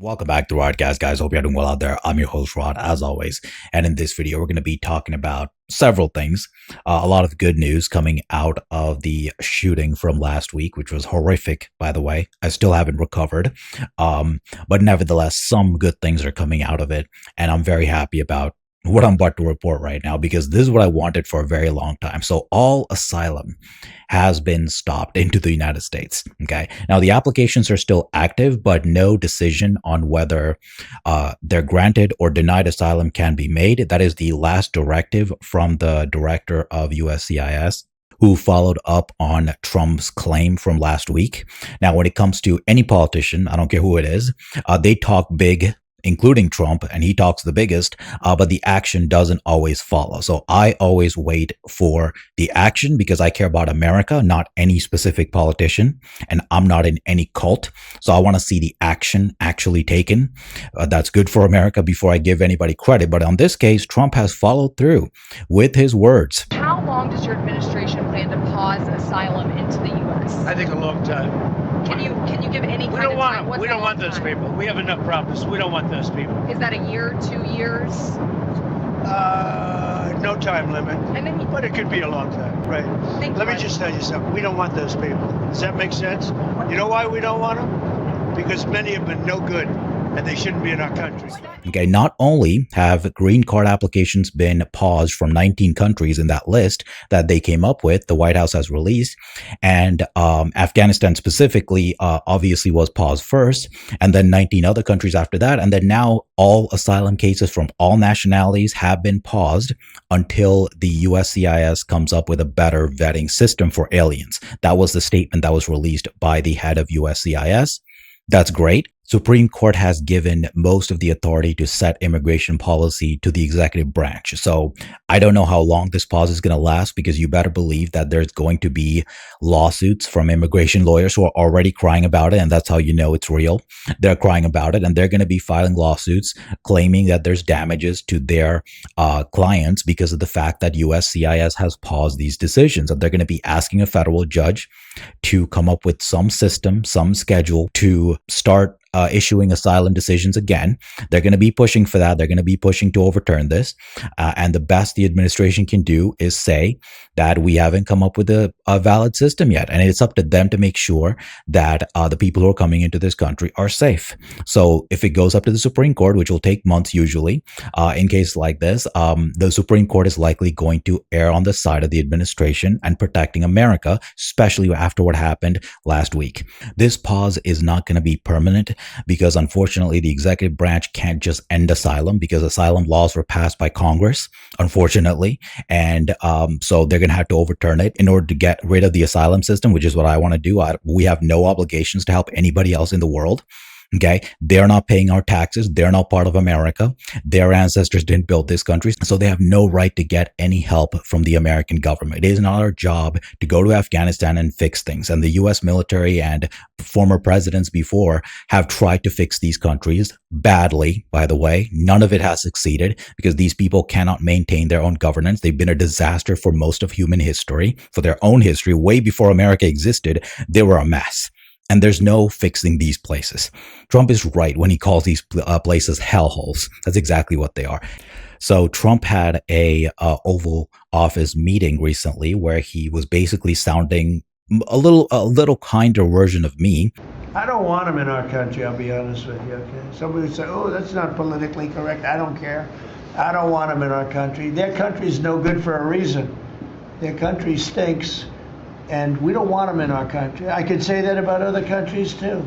Welcome back to Rodecast, guys. Hope you're doing well out there. I'm your host, Rod, as always. And in this video, we're going to be talking about several things. A lot of good news coming out of the shooting from last week, which was horrific, by the way. I still haven't recovered. But nevertheless, some good things are coming out of it. And I'm very happy about what I'm about to report right now, because this is what I wanted for a very long time. So all asylum has been stopped into the United States. Okay. Now the applications are still active, but no decision on whether they're granted or denied asylum can be made. That is the last directive from the director of USCIS, who followed up on Trump's claim from last week. Now, when it comes to any politician, I don't care who it is, they talk big, including Trump, and he talks the biggest, but the action doesn't always follow. So I always wait for the action because I care about America, not any specific politician, and I'm not in any cult. So I want to see the action actually taken. That's good for America before I give anybody credit. But on this case, Trump has followed through with his words. How long does your administration plan to pause asylum into the U.S.? I think a long time. Can you give any kind of time? We don't want those people. We have enough problems. We don't want those people. Is that a year, 2 years? No time limit. And then But it could be a long time, right? Let me just tell you something. We don't want those people. Does that make sense? You know why we don't want them? Because many have been no good, and they shouldn't be in our country. Okay, not only have green card applications been paused from 19 countries in that list that they came up with, the White House has released, and Afghanistan specifically obviously was paused first, and then 19 other countries after that, and then now all asylum cases from all nationalities have been paused until the USCIS comes up with a better vetting system for aliens. That was the statement that was released by the head of USCIS. That's great. Supreme Court has given most of the authority to set immigration policy to the executive branch. So I don't know how long this pause is going to last, because you better believe that there's going to be lawsuits from immigration lawyers who are already crying about it. And that's how you know it's real. They're crying about it, and they're going to be filing lawsuits claiming that there's damages to their clients because of the fact that USCIS has paused these decisions. And they're going to be asking a federal judge to come up with some system, some schedule to start issuing asylum decisions again. They're going to be pushing for that. They're going to be pushing to overturn this. And the best the administration can do is say that we haven't come up with a valid system yet. And it's up to them to make sure that the people who are coming into this country are safe. So if it goes up to the Supreme Court, which will take months usually, in cases like this, the Supreme Court is likely going to err on the side of the administration and protecting America, especially after what happened last week. This pause is not going to be permanent, because unfortunately the executive branch can't just end asylum, because asylum laws were passed by Congress, unfortunately. And so they're going to have to overturn it in order to get rid of the asylum system, which is what I want to do. We have no obligations to help anybody else in the world. Okay. They're not paying our taxes. They're not part of America. Their ancestors didn't build this country. So they have no right to get any help from the American government. It is not our job to go to Afghanistan and fix things. And the US military and former presidents before have tried to fix these countries badly, by the way. None of it has succeeded, because these people cannot maintain their own governance. They've been a disaster for most of human history, for their own history. Way before America existed, they were a mess. And there's no fixing these places. Trump is right when he calls these places hellholes. That's exactly what they are. So Trump had a Oval Office meeting recently where he was basically sounding a little kinder version of me. I don't want them in our country, I'll be honest with you, okay? Somebody would say, oh, that's not politically correct. I don't care. I don't want them in our country. Their country's no good for a reason. Their country stinks. And we don't want them in our country. I could say that about other countries too.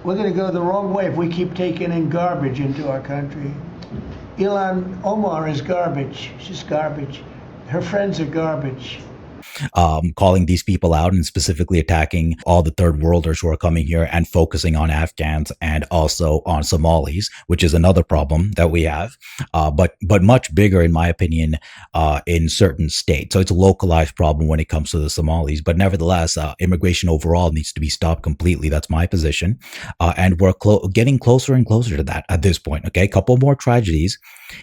We're going to go the wrong way if we keep taking in garbage into our country. Ilhan Omar is garbage. She's garbage. Her friends are garbage. Calling these people out and specifically attacking all the third worlders who are coming here and focusing on Afghans and also on Somalis, which is another problem that we have, but much bigger, in my opinion, in certain states. So it's a localized problem when it comes to the Somalis. But nevertheless, immigration overall needs to be stopped completely. That's my position. And we're getting closer and closer to that at this point. Okay, a couple more tragedies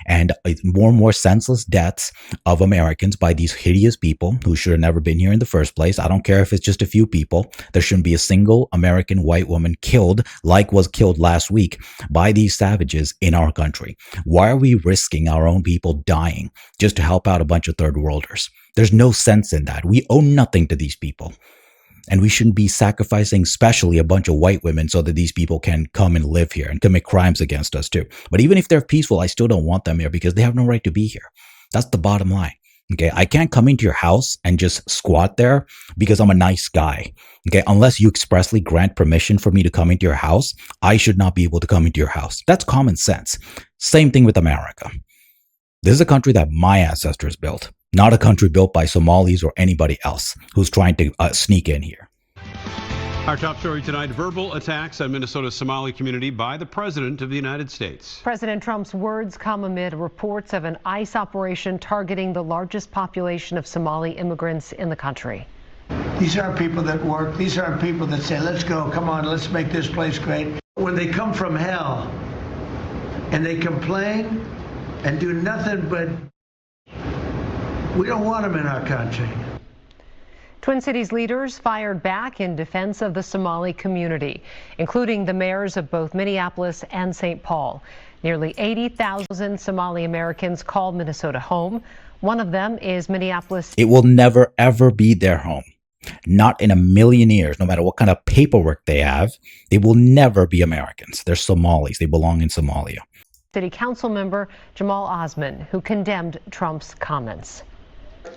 and more senseless deaths of Americans by these hideous people who should have never been here in the first place. I don't care if it's just a few people. There shouldn't be a single American white woman killed, like was killed last week, by these savages in our country. Why are we risking our own people dying just to help out a bunch of third worlders? There's no sense in that. We owe nothing to these people. And we shouldn't be sacrificing especially a bunch of white women so that these people can come and live here and commit crimes against us too. But even if they're peaceful, I still don't want them here because they have no right to be here. That's the bottom line. Okay, I can't come into your house and just squat there because I'm a nice guy. Okay, unless you expressly grant permission for me to come into your house, I should not be able to come into your house. That's common sense. Same thing with America. This is a country that my ancestors built, not a country built by Somalis or anybody else who's trying to sneak in here. Our top story tonight, verbal attacks on Minnesota's Somali community by the President of the United States. President Trump's words come amid reports of an ICE operation targeting the largest population of Somali immigrants in the country. These aren't people that work. These aren't people that say, let's go, come on, let's make this place great. When they come from hell and they complain and do nothing but, we don't want them in our country. Twin Cities leaders fired back in defense of the Somali community, including the mayors of both Minneapolis and St. Paul. Nearly 80,000 Somali Americans call Minnesota home. One of them is Minneapolis. It will never, ever be their home. Not in a million years, no matter what kind of paperwork they have. They will never be Americans. They're Somalis. They belong in Somalia. City Council member Jamal Osman, who condemned Trump's comments.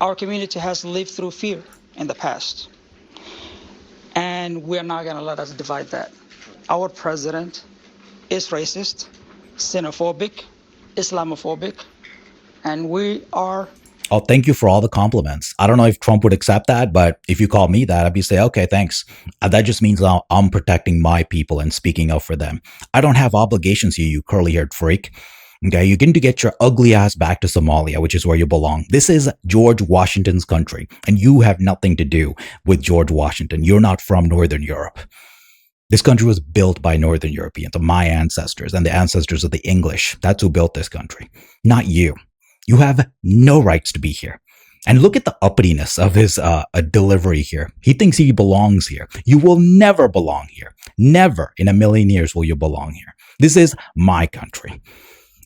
Our community has lived through fear in the past, and we're not going to let us divide that. Our president is racist, xenophobic, Islamophobic, and we are... Oh, thank you for all the compliments. I don't know if Trump would accept that, but if you call me that, I'd be say, okay, thanks. That just means I'm protecting my people and speaking up for them. I don't have obligations to you curly-haired freak. Okay, you get to get your ugly ass back to Somalia, which is where you belong. This is George Washington's country, and you have nothing to do with George Washington. You're not from Northern Europe. This country was built by Northern Europeans, my ancestors, and the ancestors of the English. That's who built this country, not you. You have no rights to be here. And look at the uppityness of his delivery here. He thinks he belongs here. You will never belong here. Never in a million years will you belong here. This is my country.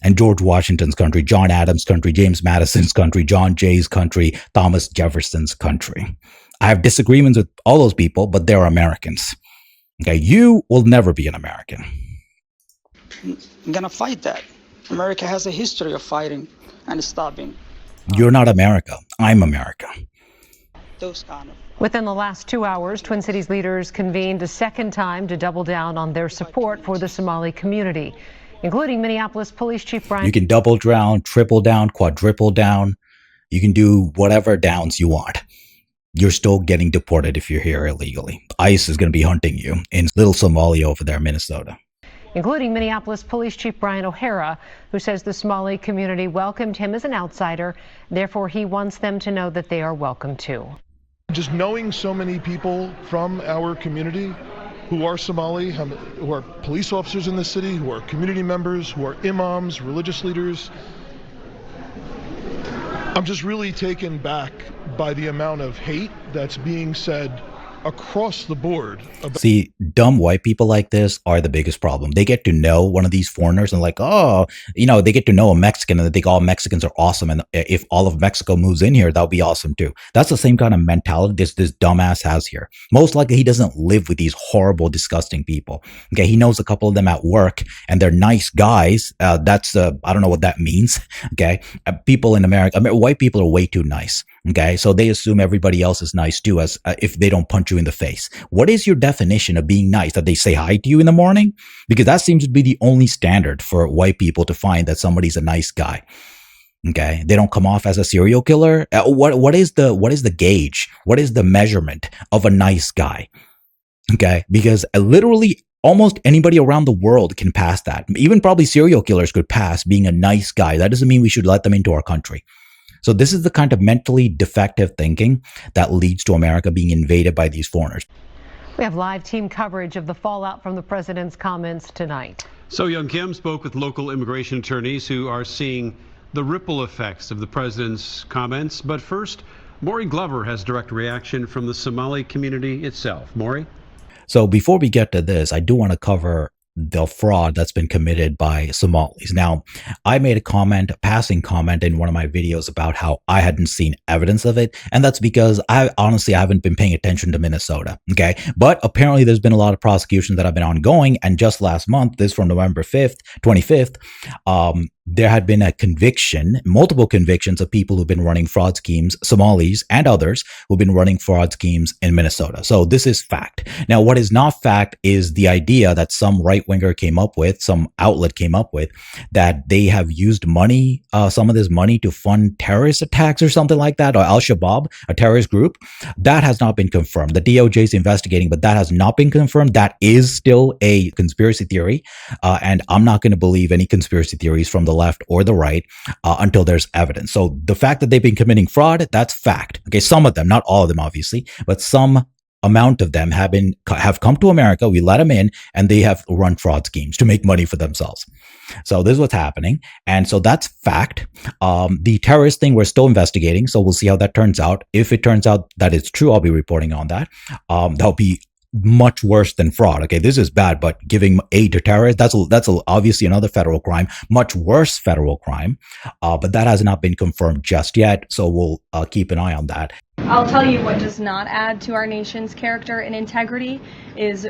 And George Washington's country, John Adams' country, James Madison's country, John Jay's country, Thomas Jefferson's country. I have disagreements with all those people, but they're Americans. Okay, you will never be an American. I'm going to fight that. America has a history of fighting and stopping. You're not America. I'm America. Those kind of... Within the last 2 hours, Twin Cities leaders convened a second time to double down on their support for the Somali community, including Minneapolis Police Chief Brian. You can double down, triple down, quadruple down. You can do whatever downs you want. You're still getting deported if you're here illegally. ICE is going to be hunting you in little Somalia over there, Minnesota. Including Minneapolis Police Chief Brian O'Hara, who says the Somali community welcomed him as an outsider. Therefore, he wants them to know that they are welcome too. Just knowing so many people from our community who are Somali, who are police officers in the city, who are community members, who are imams, religious leaders. I'm just really taken back by the amount of hate that's being said across the board. See, dumb white people like this are the biggest problem. They get to know one of these foreigners and like, oh, they get to know a Mexican and they think all Mexicans are awesome. And if all of Mexico moves in here, that'll be awesome too. That's the same kind of mentality this dumbass has here. Most likely he doesn't live with these horrible, disgusting people. Okay, he knows a couple of them at work and they're nice guys. I don't know what that means. Okay, people in America, white people are way too nice. Okay, so they assume everybody else is nice too, as if they don't punch you in the face. What is your definition of being nice? That they say hi to you in the morning? Because that seems to be the only standard for white people to find that somebody's a nice guy. Okay, they don't come off as a serial killer. What is the gauge? What is the measurement of a nice guy? Okay, because literally almost anybody around the world can pass that. Even probably serial killers could pass being a nice guy. That doesn't mean we should let them into our country. So this is the kind of mentally defective thinking that leads to America being invaded by these foreigners. We have live team coverage of the fallout from the president's comments tonight. So Young Kim spoke with local immigration attorneys who are seeing the ripple effects of the president's comments. But first, Maury Glover has direct reaction from the Somali community itself. Maury? So before we get to this, I do want to cover the fraud that's been committed by Somalis. Now, I made a passing comment in one of my videos about how I hadn't seen evidence of it. And that's because I haven't been paying attention to Minnesota. Okay. But apparently there's been a lot of prosecutions that have been ongoing. And just last month, this from November 25th, there had been multiple convictions of people who've been running fraud schemes, Somalis and others who've been running fraud schemes in Minnesota. So this is fact. Now, what is not fact is the idea that some right-winger came up with, some outlet came up with, that they have used money, some of this money to fund terrorist attacks or something like that, or Al-Shabaab, a terrorist group. That has not been confirmed. The DOJ is investigating, but that has not been confirmed. That is still a conspiracy theory. And I'm not going to believe any conspiracy theories from the left or the right until there's evidence. So the fact that they've been committing fraud, that's fact. Okay, some of them, not all of them, obviously, but some amount of them have come to America. We let them in, and they have run fraud schemes to make money for themselves. So this is what's happening, and so that's fact. The terrorist thing, we're still investigating, so we'll see how that turns out. If it turns out that it's true, I'll be reporting on that. That'll be much worse than fraud. Okay, this is bad, but giving aid to terrorists, that's obviously another federal crime, much worse federal crime. But that has not been confirmed just yet, so we'll keep an eye on that. I'll tell you what does not add to our nation's character and integrity is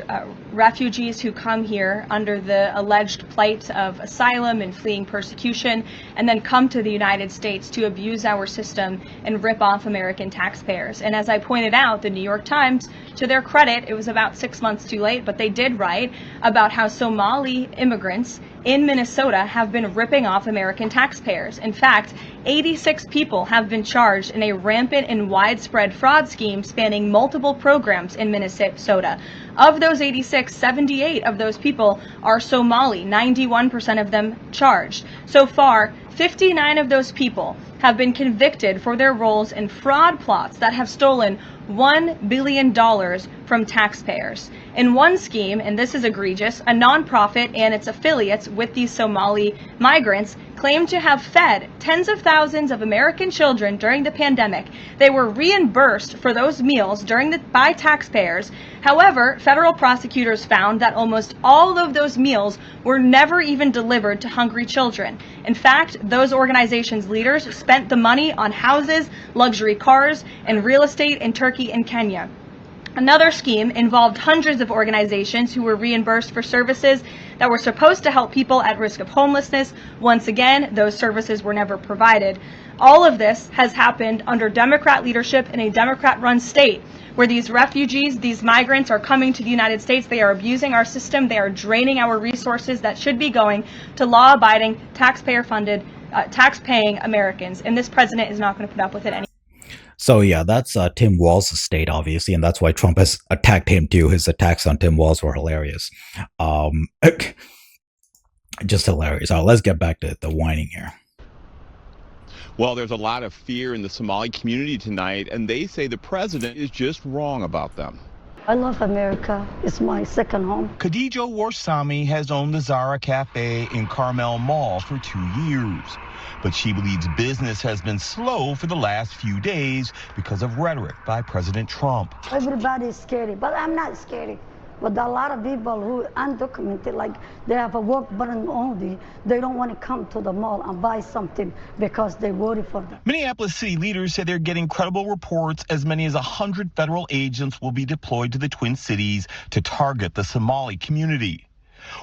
refugees who come here under the alleged plight of asylum and fleeing persecution, and then come to the United States to abuse our system and rip off American taxpayers. And as I pointed out, the New York Times, to their credit, it was about 6 months too late, but they did write about how Somali immigrants in Minnesota have been ripping off American taxpayers. In fact, 86 people have been charged in a rampant and widespread fraud scheme spanning multiple programs in Minnesota. Of those 86, 78 of those people are Somali, 91% of them charged. So far, 59 of those people have been convicted for their roles in fraud plots that have stolen $1 billion from taxpayers. In one scheme, and this is egregious, a nonprofit and its affiliates with these Somali migrants claimed to have fed tens of thousands of American children during the pandemic. They were reimbursed for those meals by taxpayers. However, federal prosecutors found that almost all of those meals were never even delivered to hungry children. In fact, those organizations' leaders spent the money on houses, luxury cars, and real estate in Turkey and Kenya. Another scheme involved hundreds of organizations who were reimbursed for services that were supposed to help people at risk of homelessness. Once again, those services were never provided. All of this has happened under Democrat leadership in a Democrat-run state where these refugees, these migrants are coming to the United States. They are abusing our system. They are draining our resources that should be going to law-abiding, taxpayer-funded, tax-paying Americans. And this president is not going to put up with it anymore. So yeah, that's Tim Walz's state, obviously, and that's why Trump has attacked him too. His attacks on Tim Walz were hilarious. Just hilarious. All right, let's get back to the whining here. Well, there's a lot of fear in the Somali community tonight, and they say the president is just wrong about them. I love America. It's my second home. Khadija Warsami has owned the Zara Cafe in Carmel Mall for 2 years. But she believes business has been slow for the last few days because of rhetoric by President Trump. Everybody's scared, but I'm not scared. But a lot of people who undocumented, like they have a work button only, they don't want to come to the mall and buy something because they worry for them. Minneapolis city leaders say they're getting credible reports as many as 100 federal agents will be deployed to the Twin Cities to target the Somali community.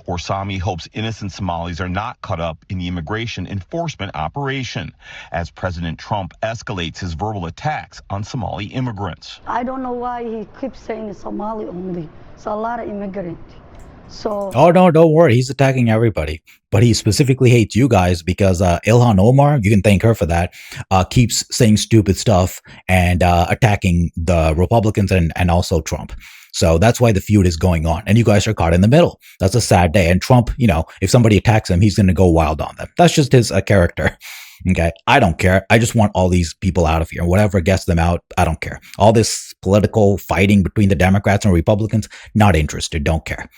Warsami hopes innocent Somalis are not caught up in the immigration enforcement operation as President Trump escalates his verbal attacks on Somali immigrants. I don't know why he keeps saying Somali only. It's a lot of immigrants. So. Oh, no, don't worry. He's attacking everybody. But he specifically hates you guys because Ilhan Omar, you can thank her for that, keeps saying stupid stuff and attacking the Republicans and also Trump. So that's why the feud is going on. And you guys are caught in the middle. That's a sad day. And Trump, if somebody attacks him, he's going to go wild on them. That's just his character. Okay. I don't care. I just want all these people out of here. Whatever gets them out, I don't care. All this political fighting between the Democrats and Republicans, not interested. Don't care.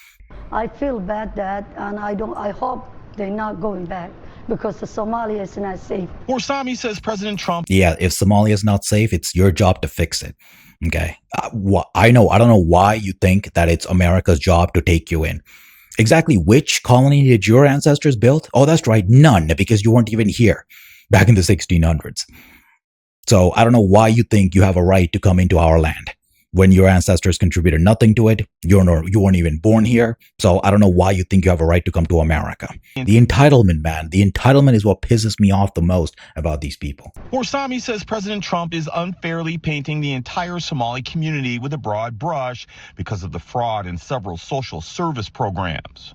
I feel bad, Dad, and I hope they're not going back because the Somalia is not safe. Warsame says President Trump. Yeah, if Somalia is not safe, it's your job to fix it. Okay. I don't know why you think that it's America's job to take you in. Exactly which colony did your ancestors build? Oh, that's right. None, because you weren't even here back in the 1600s. So I don't know why you think you have a right to come into our land when your ancestors contributed nothing to it. You weren't even born here. So I don't know why you think you have a right to come to America. The entitlement, man. The entitlement is what pisses me off the most about these people. Warsame says President Trump is unfairly painting the entire Somali community with a broad brush because of the fraud in several social service programs.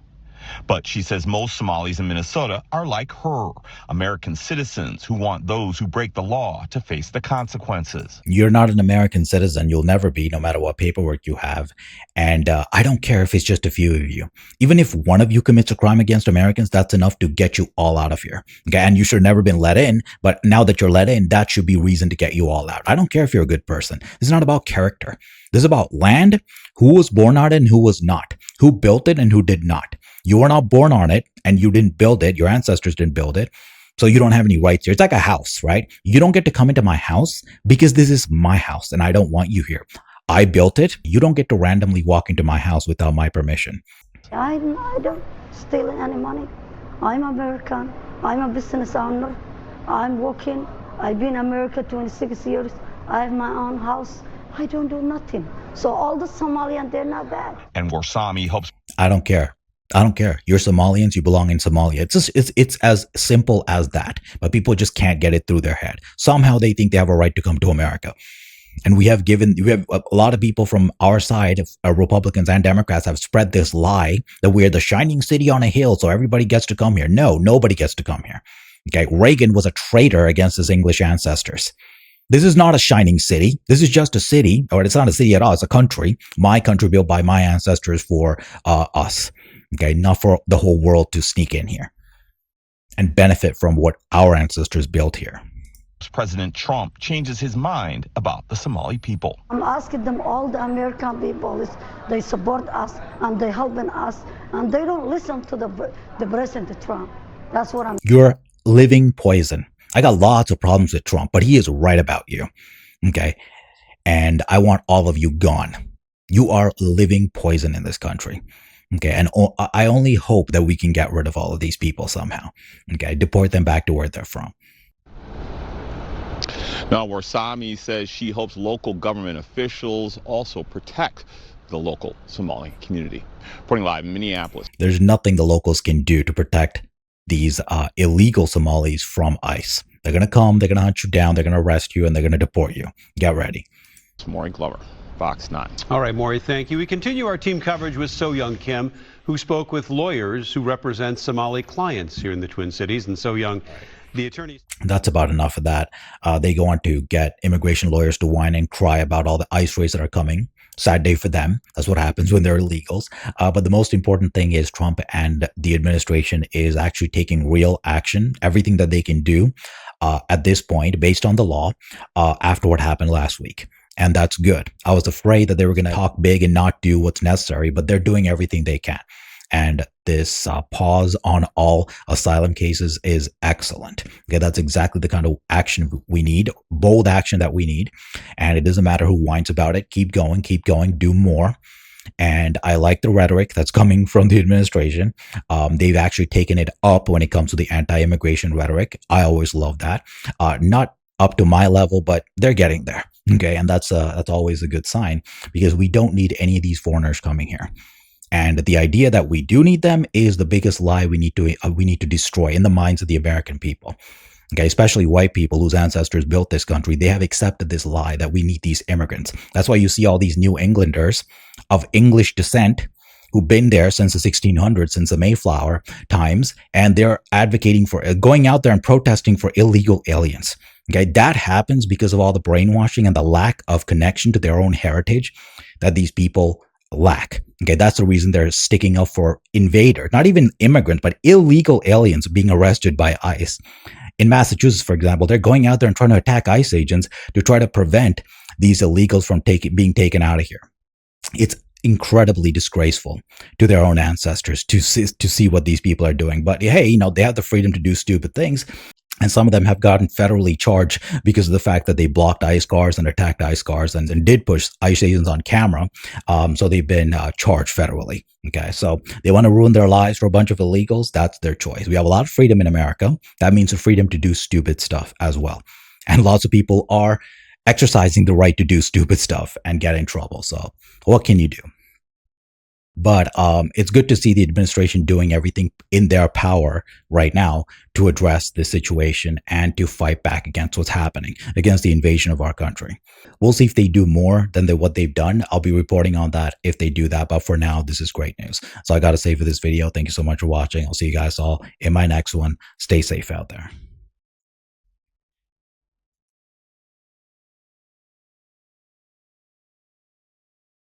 But she says most Somalis in Minnesota are like her, American citizens who want those who break the law to face the consequences. You're not an American citizen. You'll never be, no matter what paperwork you have. And I don't care if it's just a few of you. Even if one of you commits a crime against Americans, that's enough to get you all out of here. Okay? And you should have never been let in. But now that you're let in, that should be reason to get you all out. I don't care if you're a good person. This is not about character. This is about land, who was born on it and who was not, who built it and who did not. You were not born on it and you didn't build it. Your ancestors didn't build it. So you don't have any rights here. It's like a house, right? You don't get to come into my house because this is my house and I don't want you here. I built it. You don't get to randomly walk into my house without my permission. I don't steal any money. I'm American. I'm a business owner. I'm working. I've been in America 26 years. I have my own house. I don't do nothing. So all the Somalians, they're not bad. And Warsame hopes. I don't care. I don't care. You're Somalians. You belong in Somalia. It's as simple as that. But people just can't get it through their head. Somehow they think they have a right to come to America. And we have a lot of people from our side, Republicans and Democrats, have spread this lie that we're the shining city on a hill, so everybody gets to come here. No, nobody gets to come here. Okay, Reagan was a traitor against his English ancestors. This is not a shining city. This is just a city, or it's not a city at all. It's a country. My country built by my ancestors for us. Okay, not for the whole world to sneak in here and benefit from what our ancestors built here. President Trump changes his mind about the Somali people. I'm asking them, all the American people, they support us and they helping us, and they don't listen to the President Trump. That's what I'm. You're living poison. I got lots of problems with Trump, but he is right about you. Okay. And I want all of you gone. You are living poison in this country. Okay. And I only hope that we can get rid of all of these people somehow. Okay. Deport them back to where they're from. Now, Warsame says she hopes local government officials also protect the local Somali community. Reporting live in Minneapolis. There's nothing the locals can do to protect these illegal Somalis from ICE. They're going to come, they're going to hunt you down, they're going to arrest you, and they're going to deport you. Get ready. It's Maury Glover, Fox 9. All right, Maury, thank you. We continue our team coverage with So-Young Kim, who spoke with lawyers who represent Somali clients here in the Twin Cities. And So-Young, the attorneys. That's about enough of that. They go on to get immigration lawyers to whine and cry about all the ICE raids that are coming. Sad day for them. That's what happens when they're illegals. But the most important thing is Trump and the administration is actually taking real action, everything that they can do at this point based on the law after what happened last week. And that's good. I was afraid that they were going to talk big and not do what's necessary, but they're doing everything they can. And this pause on all asylum cases is excellent. Okay, that's exactly the kind of action we need, bold action that we need. And it doesn't matter who whines about it. Keep going, do more. And I like the rhetoric that's coming from the administration. They've actually taken it up when it comes to the anti-immigration rhetoric. I always love that. Not up to my level, but they're getting there. Okay, and that's always a good sign because we don't need any of these foreigners coming here. And the idea that we do need them is the biggest lie we need to destroy in the minds of the American people. Okay, especially white people whose ancestors built this country. They have accepted this lie that we need these immigrants. That's why you see all these New Englanders of English descent who've been there since the 1600s, since the Mayflower times, and they're advocating for going out there and protesting for illegal aliens. Okay, that happens because of all the brainwashing and the lack of connection to their own heritage that these people lack. Okay, that's the reason they're sticking up for invaders, not even immigrants, but illegal aliens being arrested by ICE. In Massachusetts, for example, they're going out there and trying to attack ICE agents to try to prevent these illegals from being taken out of here. It's incredibly disgraceful to their own ancestors to see what these people are doing. But hey, they have the freedom to do stupid things. And some of them have gotten federally charged because of the fact that they blocked ICE cars and attacked ICE cars and did push ICE agents on camera. So they've been charged federally. Okay, so they want to ruin their lives for a bunch of illegals. That's their choice. We have a lot of freedom in America. That means the freedom to do stupid stuff as well. And lots of people are exercising the right to do stupid stuff and get in trouble. So what can you do? But it's good to see the administration doing everything in their power right now to address this situation and to fight back against what's happening, against the invasion of our country. We'll see if they do more than what they've done. I'll be reporting on that if they do that. But for now, this is great news. So I got to say for this video, thank you so much for watching. I'll see you guys all in my next one. Stay safe out there.